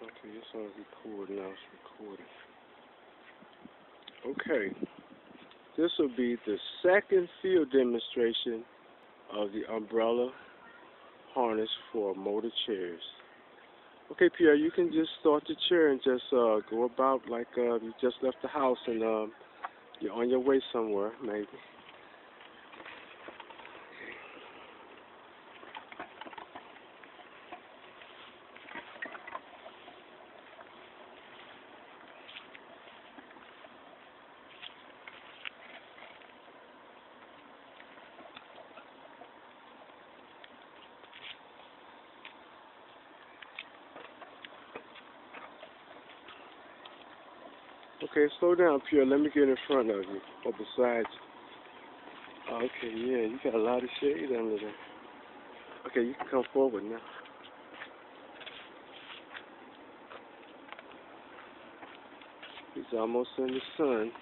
Okay, it's on record now. It's recording. Okay, this will be the second field demonstration of the umbrella harness for motor chairs. Okay, Pierre, you can just start the chair and just go about like you just left the house and you're on your way somewhere, maybe. Okay, slow down, Pierre. Let me get in front of you or beside you. Okay, yeah, you got a lot of shade under there. Okay, you can come forward now. He's almost in the sun,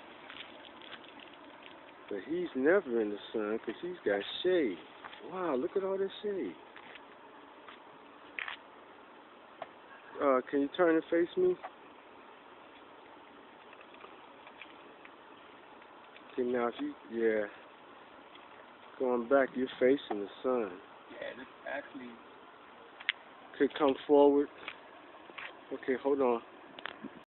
but he's never in the sun because he's got shade. Wow, look at all this shade. Can you turn and face me? Okay, now if you, yeah, going back, you're facing the sun. Yeah, this actually. Okay, come forward. Okay, hold on.